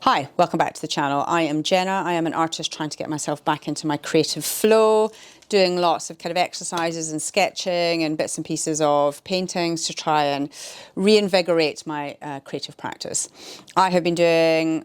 Hi, welcome back to the channel. I am Jenna. I am an artist trying to get myself back into my creative flow, doing lots of kind of exercises and sketching and bits and pieces of paintings to try and reinvigorate my creative practice. I have been doing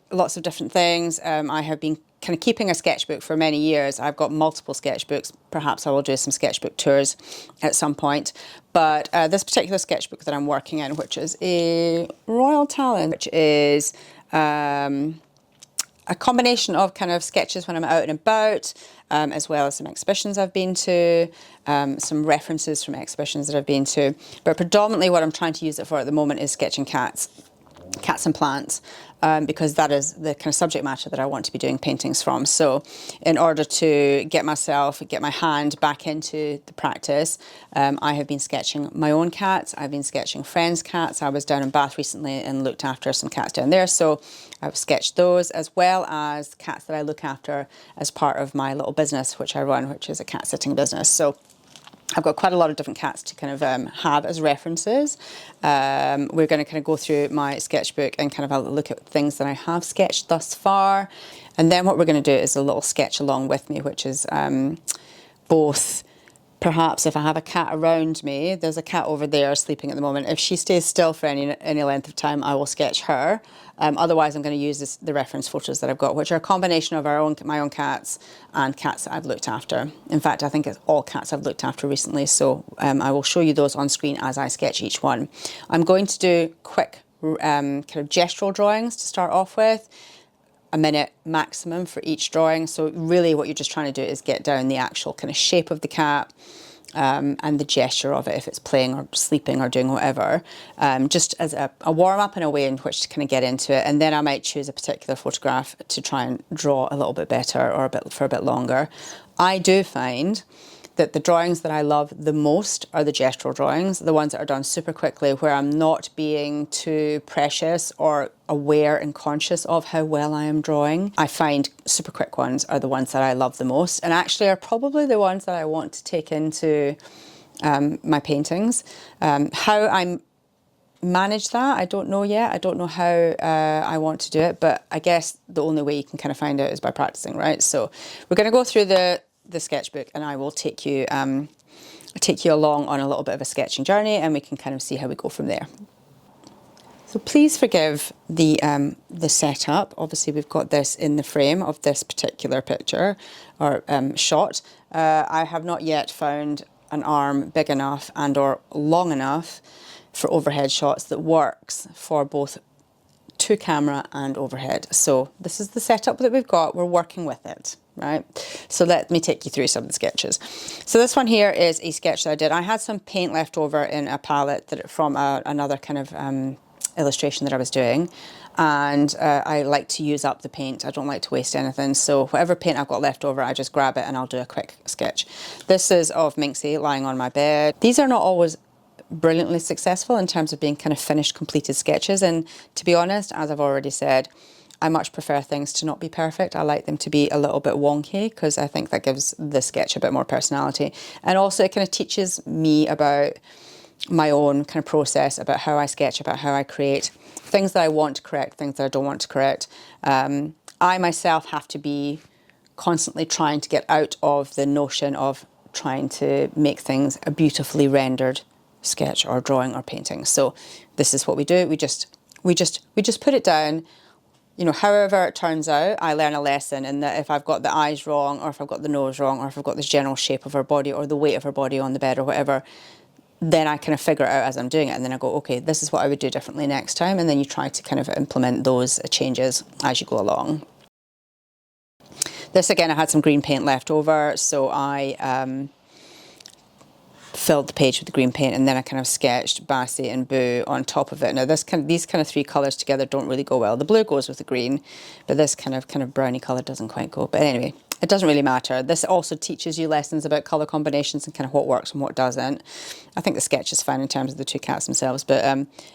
lots of different things. I have been kind of keeping a sketchbook for many years. I've got multiple sketchbooks. Perhaps I will do some sketchbook tours at some point. But this particular sketchbook that I'm working in, which is a Royal Talent, which is a combination of kind of sketches when I'm out and about, as well as some exhibitions I've been to, some references from exhibitions that I've been to. But predominantly what I'm trying to use it for at the moment is sketching cats and plants, because that is the kind of subject matter that I want to be doing paintings from. So in order to get my hand back into the practice, I have been sketching my own cats. I've been sketching friends' cats. I was down in Bath recently and looked after some cats down there. So I've sketched those, as well as cats that I look after as part of my little business, which I run, which is a cat sitting business. So I've got quite a lot of different cats to kind of have as references. We're going to kind of go through my sketchbook and kind of have a look at things that I have sketched thus far. And then what we're going to do is a little sketch along with me, which is both, perhaps if I have a cat around me, there's a cat over there sleeping at the moment. If she stays still for any length of time, I will sketch her. Otherwise, I'm going to use the reference photos that I've got, which are a combination of my own cats and cats that I've looked after. In fact, I think it's all cats I've looked after recently, so I will show you those on screen as I sketch each one. I'm going to do quick kind of gestural drawings to start off with, a minute maximum for each drawing. So really what you're just trying to do is get down the actual kind of shape of the cat, and the gesture of it, if it's playing or sleeping or doing whatever, just as a warm-up and a way in which to kind of get into it. And then I might choose a particular photograph to try and draw a little bit better or for a bit longer. I do find that the drawings that I love the most are the gestural drawings, the ones that are done super quickly, where I'm not being too precious or aware and conscious of how well I am drawing. I find super quick ones are the ones that I love the most, and actually are probably the ones that I want to take into my paintings. How I manage that, I don't know yet. I don't know how I want to do it, but I guess the only way you can kind of find out is by practicing, right? So we're going to go through the sketchbook, and I will take you along on a little bit of a sketching journey, and we can kind of see how we go from there. So please forgive the setup. Obviously, we've got this in the frame of this particular picture or shot. I have not yet found an arm big enough and or long enough for overhead shots that works for both to camera and overhead. So this is the setup that we've got. We're working with it, right? So let me take you through some of the sketches. So this one here is a sketch that I did. I had some paint left over in a palette from another kind of illustration that I was doing, and I like to use up the paint. I don't like to waste anything, so whatever paint I've got left over, I just grab it and I'll do a quick sketch. This is of Minxie lying on my bed. These are not always brilliantly successful in terms of being kind of finished, completed sketches, and to be honest, as I've already said, I much prefer things to not be perfect. I like them to be a little bit wonky, because I think that gives the sketch a bit more personality, and also it kind of teaches me about my own kind of process, about how I sketch, about how I create, things that I want to correct, things that I don't want to correct. I myself have to be constantly trying to get out of the notion of trying to make things a beautifully rendered sketch or drawing or painting. So this is what we do. We just put it down. You know, however it turns out, I learn a lesson in that if I've got the eyes wrong, or if I've got the nose wrong, or if I've got the general shape of her body or the weight of her body on the bed or whatever, then I kind of figure it out as I'm doing it, and then I go, okay, this is what I would do differently next time, and then you try to kind of implement those changes as you go along. This again, I had some green paint left over, so I filled the page with the green paint, and then I kind of sketched Bassie and Boo on top of it. Now these kind of three colours together don't really go well. The blue goes with the green, but this kind of browny colour doesn't quite go. But anyway, it doesn't really matter. This also teaches you lessons about colour combinations and kind of what works and what doesn't. I think the sketch is fine in terms of the two cats themselves, but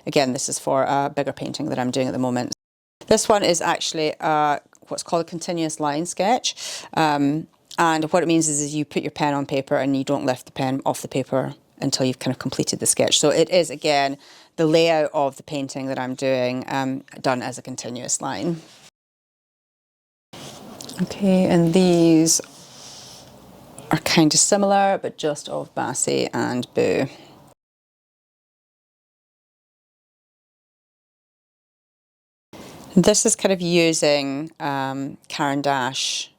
again, this is for a bigger painting that I'm doing at the moment. This one is actually what's called a continuous line sketch. And what it means is you put your pen on paper and you don't lift the pen off the paper until you've kind of completed the sketch. So it is, again, the layout of the painting that I'm doing done as a continuous line. Okay, and these are kind of similar, but just of Bassi and Boo. This is kind of using Caran d'Ache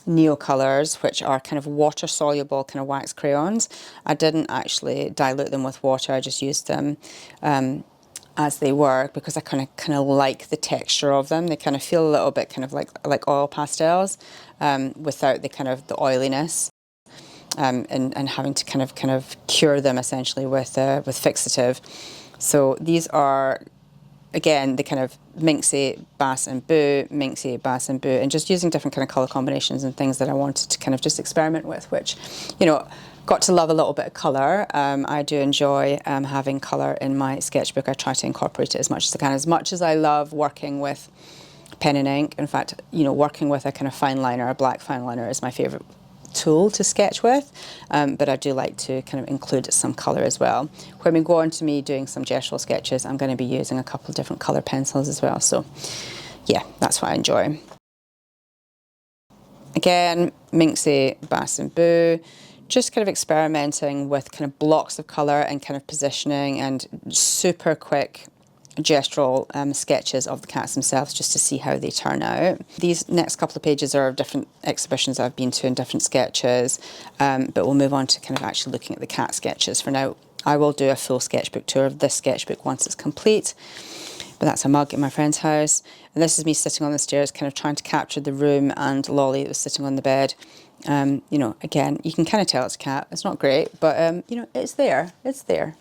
Neo colours, which are kind of water soluble kind of wax crayons. I didn't actually dilute them with water, I just used them as they were, because I kind of like the texture of them. They kind of feel a little bit kind of like oil pastels, without the kind of the oiliness, and having to kind of cure them essentially with fixative. So these are, again, the kind of Minxie, Bass and Boo, Minxie, Bass and Boo, and just using different kind of colour combinations and things that I wanted to kind of just experiment with, which, you know, got to love a little bit of colour. I do enjoy having colour in my sketchbook. I try to incorporate it as much as I can. As much as I love working with pen and ink, in fact, you know, working with a kind of fine liner, a black fine liner is my favourite tool to sketch with, but I do like to kind of include some colour as well. When we go on to me doing some gestural sketches, I'm going to be using a couple of different colour pencils as well. So yeah, that's what I enjoy. Again, Minxie, Bass and Boo, just kind of experimenting with kind of blocks of colour and kind of positioning, and super quick gestural sketches of the cats themselves, just to see how they turn out. These next couple of pages are of different exhibitions I've been to and different sketches, but we'll move on to kind of actually looking at the cat sketches for now. I will do a full sketchbook tour of this sketchbook once it's complete, but that's a mug in my friend's house, and this is me sitting on the stairs kind of trying to capture the room and Lolly that was sitting on the bed. You know, again, you can kind of tell it's a cat. It's not great, but you know, it's there. It's there.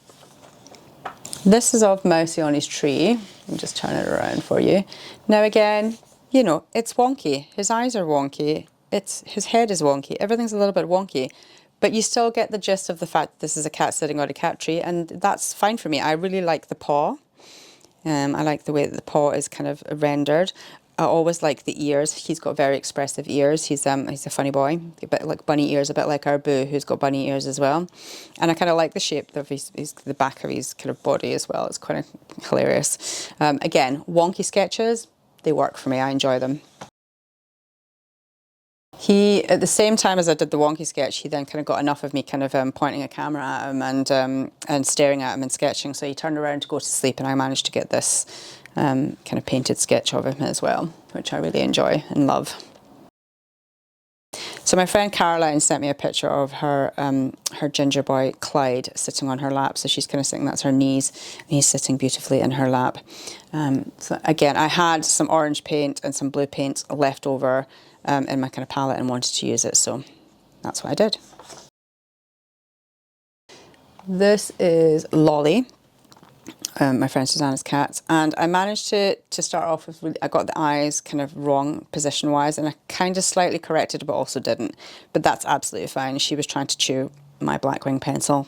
This is of Mousy on his tree. I'll just turn it around for you. Now again, you know, it's wonky. His eyes are wonky. His head is wonky. Everything's a little bit wonky. But you still get the gist of the fact that this is a cat sitting on a cat tree, and that's fine for me. I really like the paw. I like the way that the paw is kind of rendered. I always like the ears. He's got very expressive ears. He's a funny boy, a bit like bunny ears, a bit like our Boo, who's got bunny ears as well. And I kind of like the shape of the back of his kind of body as well. It's kind of hilarious. Again, wonky sketches, they work for me. I enjoy them. He, at the same time as I did the wonky sketch, he then kind of got enough of me kind of pointing a camera at him and staring at him and sketching. So he turned around to go to sleep, and I managed to get this kind of painted sketch of him as well, which I really enjoy and love. So my friend Caroline sent me a picture of her her ginger boy Clyde sitting on her lap. So she's kind of sitting, that's her knees, and he's sitting beautifully in her lap. So again, I had some orange paint and some blue paint left over in my kind of palette and wanted to use it, so that's what I did. This is Lolly, my friend Susanna's cat, and I managed to start off with, I got the eyes kind of wrong position wise, and I kind of slightly corrected it but also didn't, but that's absolutely fine. She was trying to chew my Blackwing pencil,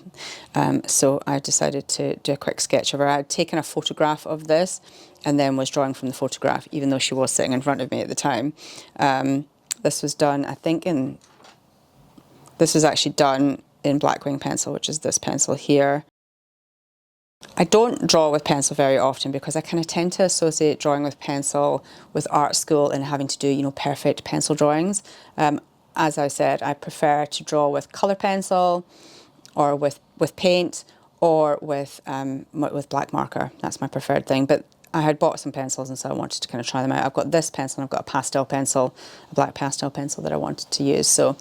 so I decided to do a quick sketch of her. I had taken a photograph of this and then was drawing from the photograph, even though she was sitting in front of me at the time. This was done, I think, this was actually done in Blackwing pencil, which is this pencil here. I don't draw with pencil very often because I kind of tend to associate drawing with pencil with art school and having to do, you know, perfect pencil drawings. As I said, I prefer to draw with colour pencil or with paint or with black marker. That's my preferred thing. But I had bought some pencils, and so I wanted to kind of try them out. I've got this pencil and I've got a pastel pencil, a black pastel pencil that I wanted to use. So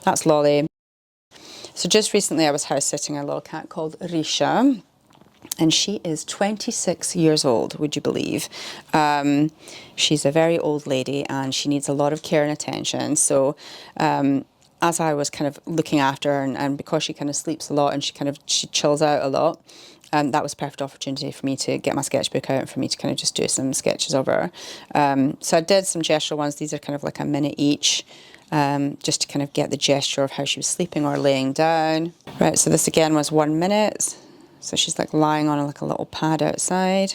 that's Lolly. So just recently I was house sitting a little cat called Risha, and she is 26 years old, would you believe? She's a very old lady and she needs a lot of care and attention. So as I was kind of looking after her, and because she kind of sleeps a lot and she chills out a lot, that was a perfect opportunity for me to get my sketchbook out and for me to kind of just do some sketches of her. So I did some gestural ones. These are kind of like a minute each, just to kind of get the gesture of how she was sleeping or laying down. Right, so this again was 1 minute. So she's like lying on like a little pad outside.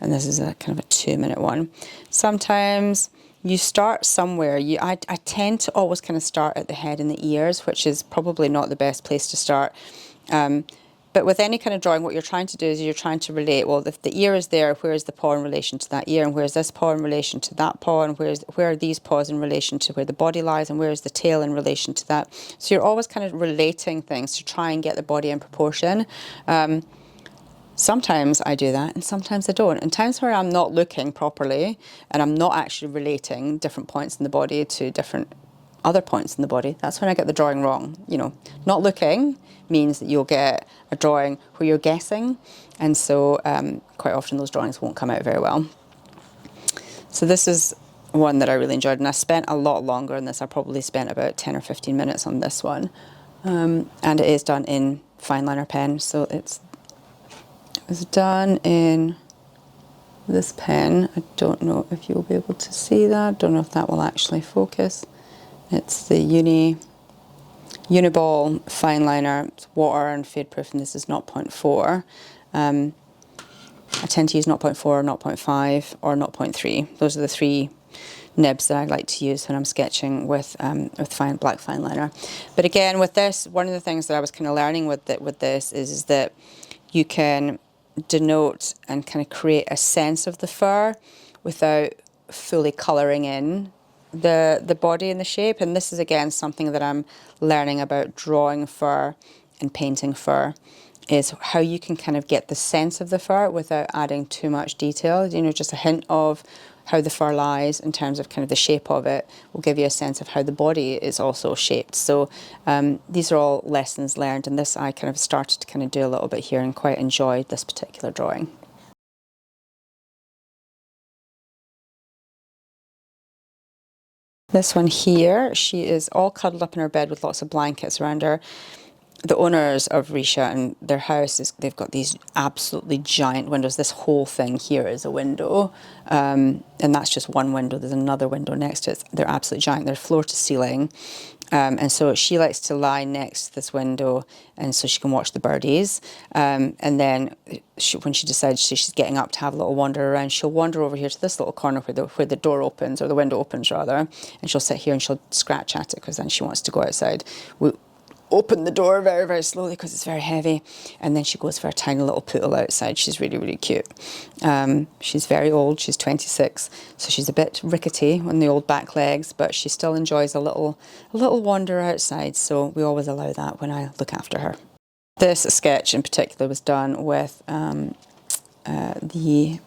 And this is a kind of a 2 minute one. Sometimes you start somewhere. I tend to always kind of start at the head and the ears, which is probably not the best place to start. But But with any kind of drawing, what you're trying to do is you're trying to relate, well, if the ear is there, where is the paw in relation to that ear, and where's this paw in relation to that paw, and where are these paws in relation to where the body lies, and where is the tail in relation to that. So you're always kind of relating things to try and get the body in proportion. Sometimes I do that and sometimes I don't. In times where I'm not looking properly and I'm not actually relating different points in the body to different other points in the body, that's when I get the drawing wrong. You know, not looking means that you'll get a drawing where you're guessing, and so quite often those drawings won't come out very well. So this is one that I really enjoyed, and I spent a lot longer on this. I probably spent about 10 or 15 minutes on this one, and it is done in fine liner pen, so it's done in this pen. I don't know if you'll be able to see that. Don't know if that will actually focus. It's the Uniball fine liner. It's water and fade proof, and this is 0.4. I tend to use 0.4, 0.5 or 0.3. Those are the three nibs that I like to use when I'm sketching with black fine liner. But again, with this, one of the things that I was kind of learning with this is that you can denote and kind of create a sense of the fur without fully colouring in the body and the shape. And this is again something that I'm learning about drawing fur and painting fur, is how you can kind of get the sense of the fur without adding too much detail. You know, just a hint of how the fur lies in terms of kind of the shape of it will give you a sense of how the body is also shaped. So these are all lessons learned, and this I kind of started to kind of do a little bit here and quite enjoyed this particular drawing. This one here, she is all cuddled up in her bed with lots of blankets around her. The owners of Risha and their house, they've got these absolutely giant windows. This whole thing here is a window, and that's just one window. There's another window next to it. They're absolutely giant. They're floor to ceiling, and so she likes to lie next to this window, and so she can watch the birdies. And then when she decides she's getting up to have a little wander around, she'll wander over here to this little corner where the door opens, or the window opens rather, and she'll sit here and she'll scratch at it because then she wants to go outside. Open the door very, very slowly because it's very heavy, and then she goes for a tiny little poodle outside. She's really, really cute. She's very old. She's 26, so she's a bit rickety on the old back legs, but she still enjoys a little wander outside, so we always allow that when I look after her. This sketch in particular was done with the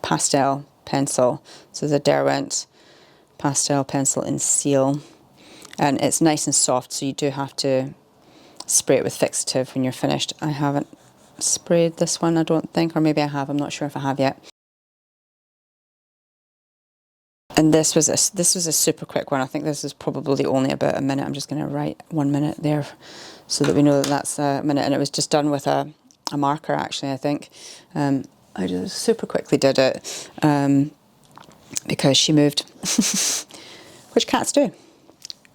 pastel pencil. So the Derwent pastel pencil in Seal, and it's nice and soft, so you do have to spray it with fixative when you're finished. I haven't sprayed this one, I don't think, or maybe I have, I'm not sure if I have yet. And this was a super quick one. I think this is probably only about a minute. I'm just going to write 1 minute there so that we know that that's a minute, and it was just done with a marker actually, I think. I just super quickly did it because she moved, which cats do.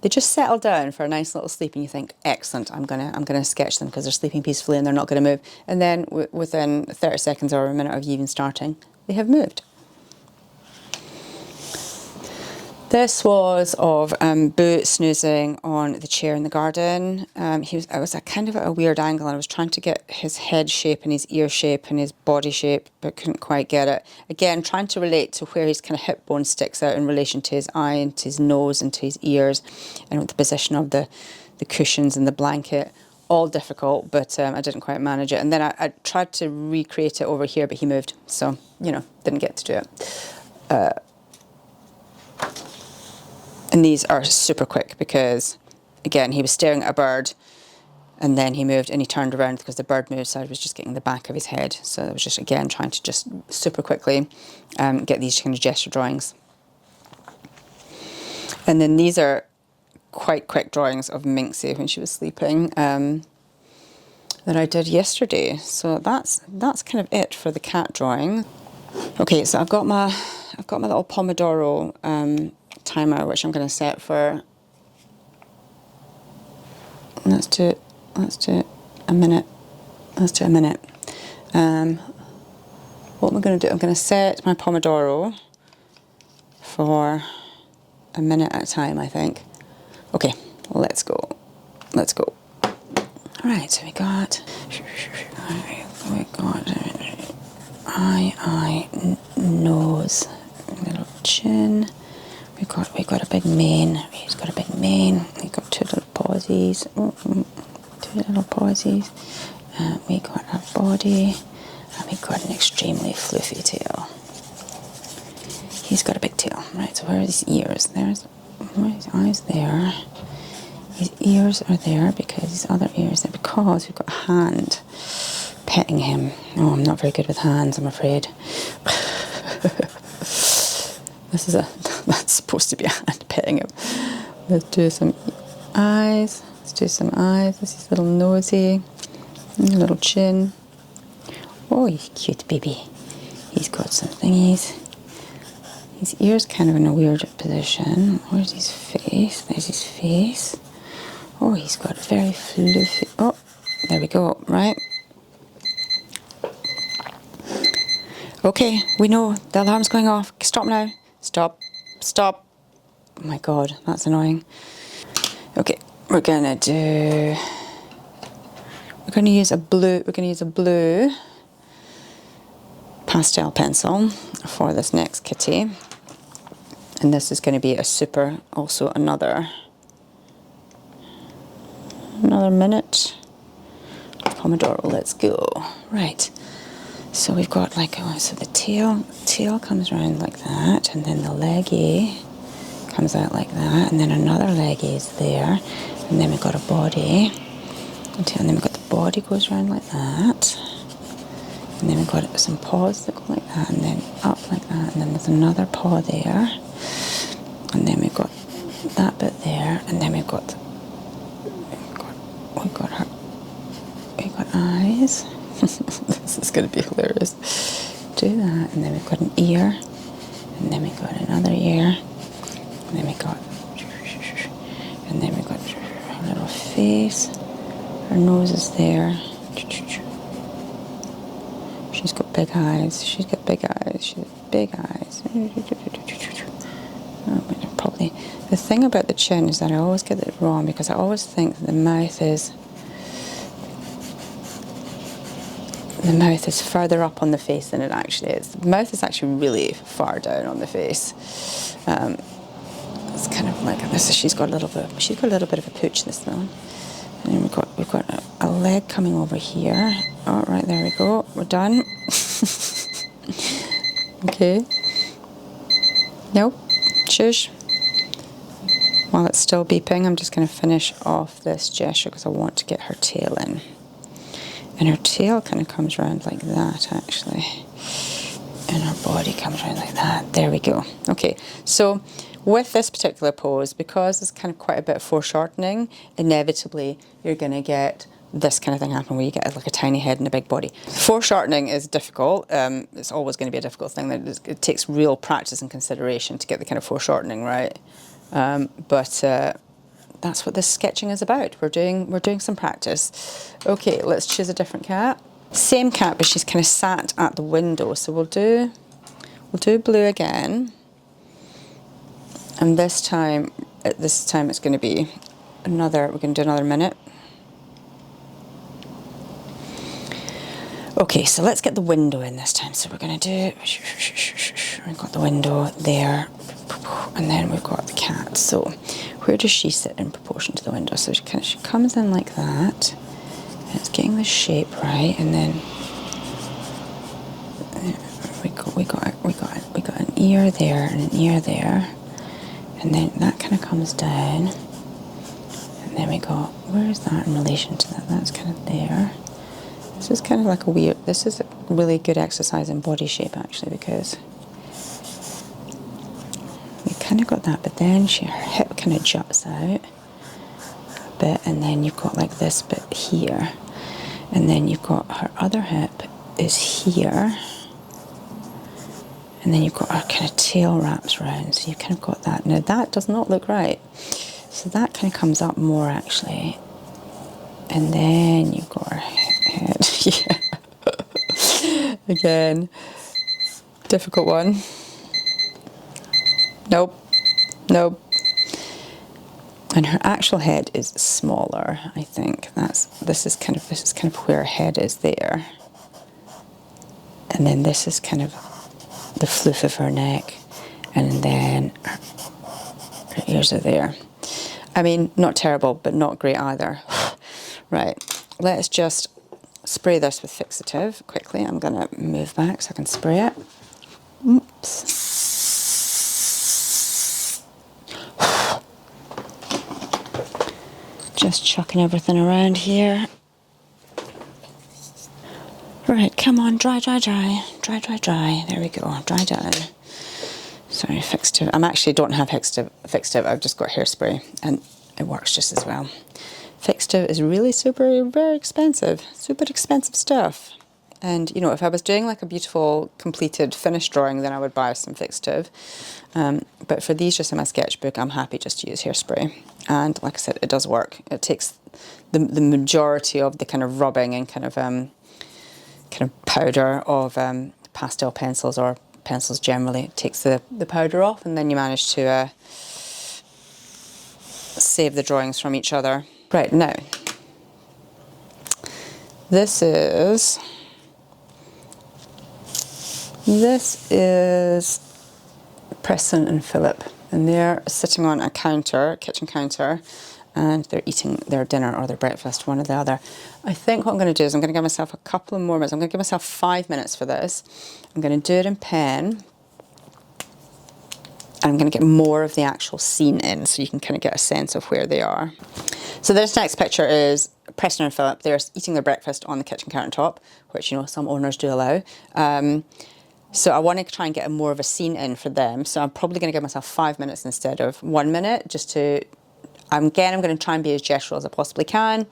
They just settle down for a nice little sleep, and you think, excellent, I'm gonna sketch them because they're sleeping peacefully and they're not going to move. And then within 30 seconds or a minute of you even starting, they have moved. This was of Boo snoozing on the chair in the garden. I was kind of at a weird angle, and I was trying to get his head shape and his ear shape and his body shape, but couldn't quite get it. Again, trying to relate to where his kind of hip bone sticks out in relation to his eye and to his nose and to his ears, and with the position of the cushions and the blanket. All difficult, but I didn't quite manage it. And then I tried to recreate it over here, but he moved, so, you know, didn't get to do it. And these are super quick because, again, he was staring at a bird and then he moved and he turned around because the bird moved, so I was just getting the back of his head. So I was just, again, trying to just super quickly get these kind of gesture drawings. And then these are quite quick drawings of Minxie when she was sleeping that I did yesterday. So that's kind of it for the cat drawing. Okay, so I've got my little Pomodoro timer, which I'm going to set for, let's do a minute. What am I going to do? I'm going to set my Pomodoro for a minute at a time, I think. Okay, let's go. Right, so we got eye, nose, little chin. We got a big mane. He's got a big mane. We got two little pauses. Two little pauses. We got a body, and we got an extremely fluffy tail. He's got a big tail. Right, so where are his ears? Where are his eyes there? His ears are there because his other ears are because we've got a hand petting him. Oh, I'm not very good with hands, I'm afraid. That's supposed to be a hand petting him. Let's do some eyes. This is his little nosy, little chin. Oh, he's cute, baby. He's got some thingies. His ear's kind of in a weird position. Where's his face? There's his face. Oh, he's got very fluffy. Oh, there we go. Right. Okay, we know the alarm's going off. Stop now. Stop. Stop. Oh my God, that's annoying. Okay, we're gonna use a blue pastel pencil for this next kitty. And this is going to be also another minute. Pomodoro, let's go. Right. So we've got so the tail comes around like that, and then the leggy comes out like that, and then another leggy is there, and then we've got a body, and then we've got the body goes around like that, and then we've got some paws that go like that, and then up like that, and then there's another paw there, and then we've got that bit there, and then we've got eyes. This is going to be hilarious. Do that, and then we've got an ear, and then we've got another ear, and then we've got a little face. Her nose is there. She's got big eyes. Oh, probably the thing about the chin is that I always get it wrong because I always think that the mouth is further up on the face than it actually is. The mouth is actually really far down on the face. It's kind of like this. She's got a little bit of a pooch, this one. And then we've got a leg coming over here. Oh, right, there we go. We're done. Okay. Nope. Shush. While it's still beeping, I'm just going to finish off this gesture because I want to get her tail in. And her tail kind of comes around like that, actually. And her body comes around like that. There we go. Okay, so with this particular pose, because there's kind of quite a bit of foreshortening, inevitably you're going to get this kind of thing happen where you get like a tiny head and a big body. Foreshortening is difficult. It's always going to be a difficult thing. It takes real practice and consideration to get the kind of foreshortening right. But that's what this sketching is about. We're doing some practice. Okay, let's choose a different cat. Same cat, but she's kind of sat at the window. So we'll do blue again. And this time it's going to be we're going to do another minute. Okay, so let's get the window in this time. So we're going to do, we've got the window there, and then we've got the cat. So where does she sit in proportion to the window? So she comes in like that, and it's getting the shape right, and then we got an ear there and an ear there, and then that kind of comes down, and then we got, where is that in relation to that? That's kind of there. This is kind of like this is a really good exercise in body shape actually, because we kind of got that, but then her hip kind of juts out a bit, and then you've got like this bit here, and then you've got her other hip is here, and then you've got her kind of tail wraps around, so you've kind of got that. Now that does not look right, so that kind of comes up more actually, and then you've got her head. Yeah. Again, difficult one. Nope. And her actual head is smaller, I think. This is kind of where her head is there. And then this is kind of the floof of her neck. And then her ears are there. I mean, not terrible, but not great either. Right, let's just spray this with fixative quickly. I'm going to move back so I can spray it. Oops. Just chucking everything around here. Right, come on, dry, dry, dry. Dry, dry, dry. There we go, dry down. Sorry, fixative. I actually don't have fixative. I've just got hairspray and it works just as well. Fixative is really very expensive. Super expensive stuff. And, you know, if I was doing like a beautiful, completed, finished drawing, then I would buy some fixative. But for these just in my sketchbook, I'm happy just to use hairspray. And like I said, it does work. It takes the majority of the kind of rubbing and kind of powder of pastel pencils or pencils generally. It takes the powder off, and then you manage to save the drawings from each other. Right, now, this is Preston and Philip, and they're sitting on a counter, kitchen counter, and they're eating their dinner or their breakfast, one or the other. I think what I'm going to do is I'm going to give myself a couple of more minutes. I'm going to give myself 5 minutes for this. I'm going to do it in pen, and I'm going to get more of the actual scene in so you can kind of get a sense of where they are. So this next picture is Preston and Philip. They're eating their breakfast on the kitchen countertop, which, you know, some owners do allow. So I want to try and get more of a scene in for them. So I'm probably going to give myself 5 minutes instead of 1 minute, just to, again, I'm going to try and be as gestural as I possibly can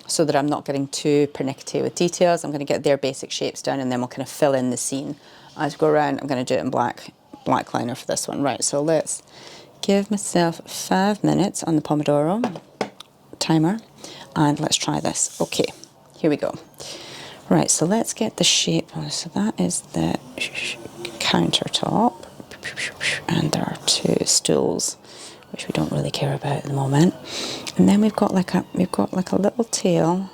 so that I'm not getting too pernickety with details. I'm going to get their basic shapes down, and then we'll kind of fill in the scene as we go around. I'm going to do it in black liner for this one. Right, so let's give myself 5 minutes on the Pomodoro timer, and let's try this. Okay, here we go. Right, so let's get the shape. So that is the countertop, and there are 2 stools, which we don't really care about at the moment. And then we've got like a little tail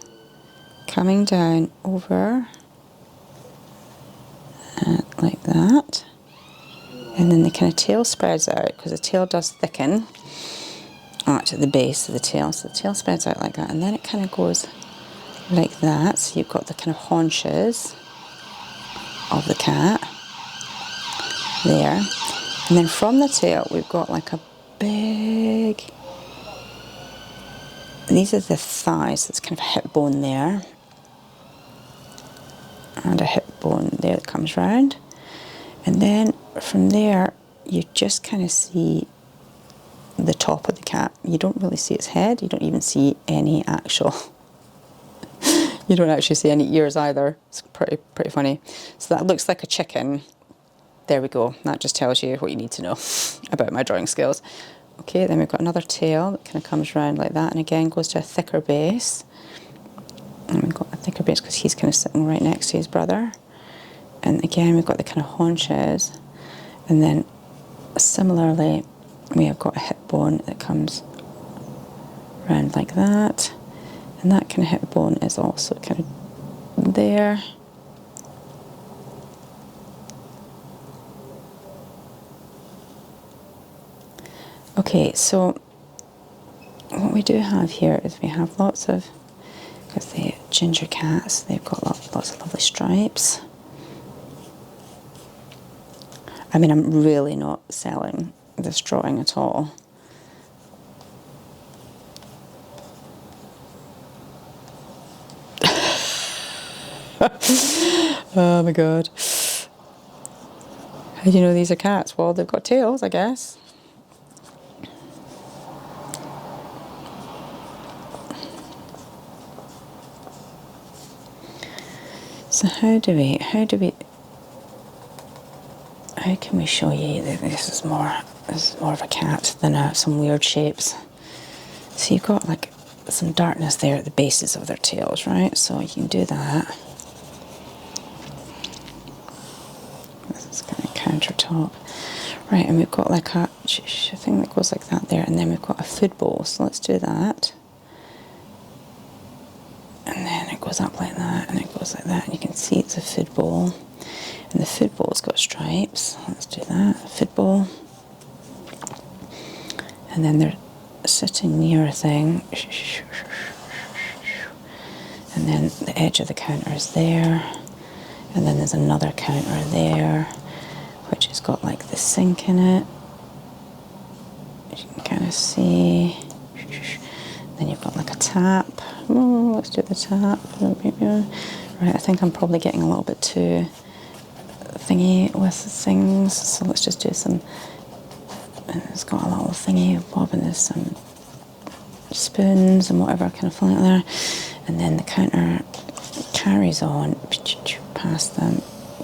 coming down over like that, and then the kind of tail spreads out because the tail does thicken at the base of the tail. So the tail spreads out like that, and then it kind of goes like that. So you've got the kind of haunches of the cat there, and then from the tail we've got like a big, these are the thighs, so it's kind of a hip bone there and a hip bone there that comes round, and then from there you just kind of see the top of the cat. You don't really see its head, you don't even see any actual you don't actually see any ears either. It's pretty funny. So that looks like a chicken. There we go. That just tells you what you need to know about my drawing skills. Okay, then we've got another tail that kind of comes around like that, and again goes to a thicker base. And we've got a thicker base because he's kind of sitting right next to his brother. And again, we've got the kind of haunches. And then similarly, we have got a hip bone that comes around like that. And that kind of hip bone is also kind of there. Okay, so what we do have here is we have lots of, because the ginger cats, they've got lots of lovely stripes. I mean, I'm really not selling this drawing at all. Oh my god. How do you know these are cats? Well, they've got tails, I guess. So how can we show you that this is more of a cat than some weird shapes? So you've got like some darkness there at the bases of their tails, right? So you can do that. This is kind of countertop. Right, and we've got like a thing that goes like that there, and then we've got a food bowl, so let's do that. And then it goes up like that, and it goes like that, and you can see it's a food bowl. And the food bowl's got stripes. Let's do that, food bowl. And then they're sitting near a thing. And then the edge of the counter is there. And then there's another counter there, which has got like the sink in it. As you can kind of see. Then you've got like a tap. Oh, let's do the tap. Right, I think I'm probably getting a little bit too thingy with things, so let's just do some. And it's got a little thingy bob, and there's some spoons and whatever kind of filling there. And then the counter carries on past them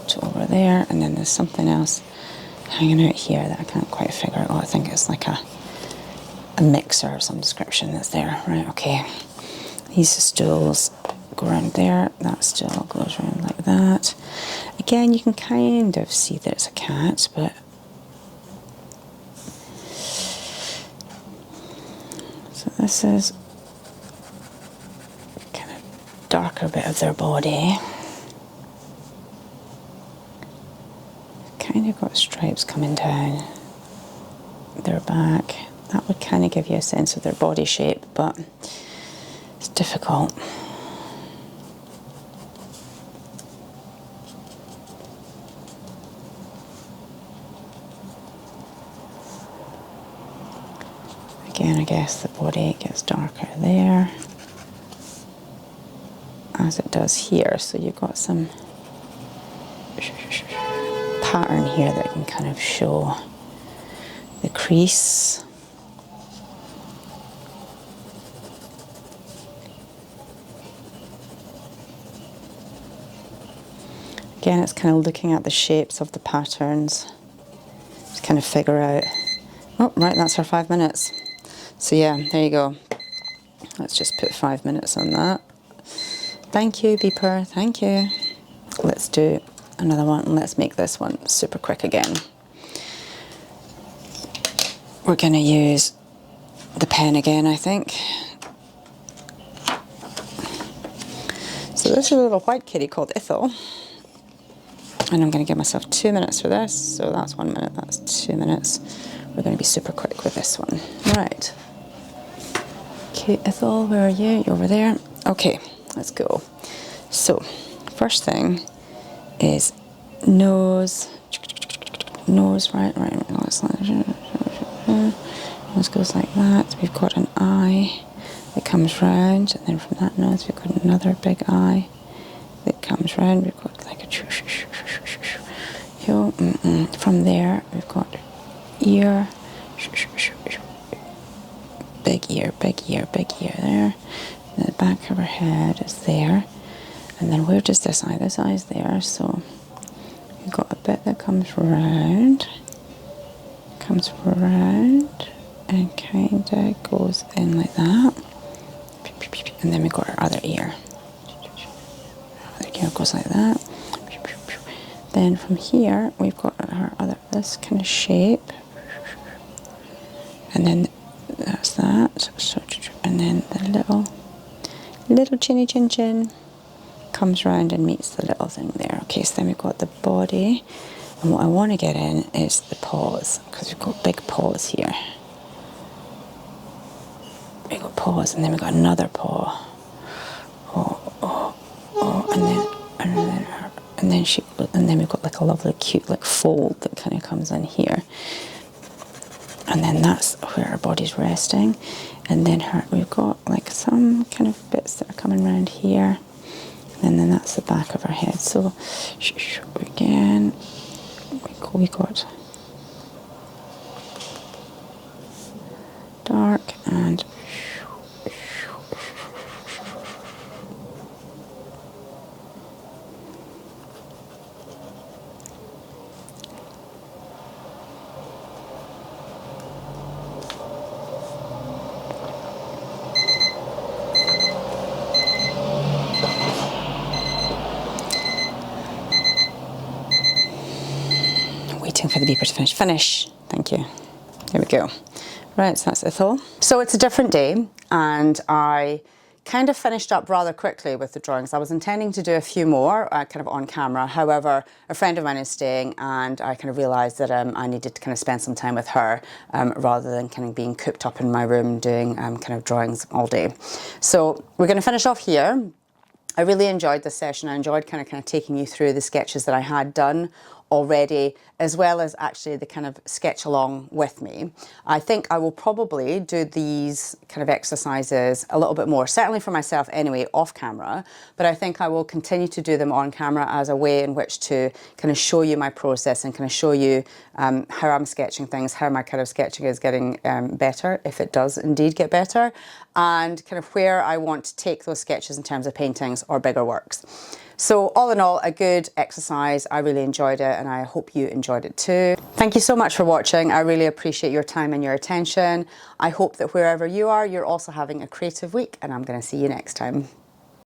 to over there, and then there's something else hanging out here that I can't quite figure out. Oh, I think it's like a mixer of some description that's there. Right, okay. These stools go around there, that stool goes around like that. Again, you can kind of see that it's a cat, but so this is kind of darker bit of their body. Kind of got stripes coming down their back. That would kind of give you a sense of their body shape, but it's difficult. Again, I guess the body gets darker there, as it does here. So you've got some pattern here that can kind of show the crease. Again, it's kind of looking at the shapes of the patterns to kind of figure out. Oh, right, that's our 5 minutes. So yeah, there you go. Let's just put 5 minutes on that. Thank you, beeper, thank you. Let's do another one, and let's make this one super quick again. We're going to use the pen again, I think. So this is a little white kitty called Ethel. And I'm going to give myself 2 minutes for this. So that's 1 minute, that's 2 minutes. We're going to be super quick with this one. Right. Okay, Ethel, where are you? You're over there. Okay, let's go. So, first thing is nose. Nose, right. Nose goes like that. We've got an eye that comes round, and then from that nose we've got another big eye that comes round. We've got like a from there we've got ear, big ear there. And the back of her head is there. And then where does this eye? This eye is there, so you've got a bit that comes round, and kind of goes in like that. And then we've got our other ear. Other ear goes like that. Then from here we've got our other, this kind of shape. And then that's that. So, and then the little chinny chin comes round and meets the little thing there. Okay, so then we've got the body, and what I want to get in is the paws, because we've got big paws here. We've got paws, and then we've got another paw. And then we've got like a lovely cute like fold that kind of comes in here. And then that's where our body's resting. And then we've got like some kind of bits that are coming around here. And then that's the back of her head. So again, we got dark and waiting for the beeper to finish. Thank you. There we go. Right, so that's Ethel. So it's a different day, and I kind of finished up rather quickly with the drawings. I was intending to do a few more kind of on camera. However, a friend of mine is staying, and I kind of realised that I needed to kind of spend some time with her rather than kind of being cooped up in my room doing kind of drawings all day. So we're going to finish off here. I really enjoyed this session. I enjoyed kind of taking you through the sketches that I had done already, as well as actually the kind of sketch along with me. I think I will probably do these kind of exercises a little bit more, certainly for myself anyway, off camera, but I think I will continue to do them on camera as a way in which to kind of show you my process and kind of show you how I'm sketching things, how my kind of sketching is getting better, if it does indeed get better, and kind of where I want to take those sketches in terms of paintings or bigger works. So all in all, a good exercise. I really enjoyed it, and I hope you enjoyed it too. Thank you so much for watching. I really appreciate your time and your attention. I hope that wherever you are, you're also having a creative week, and I'm going to see you next time.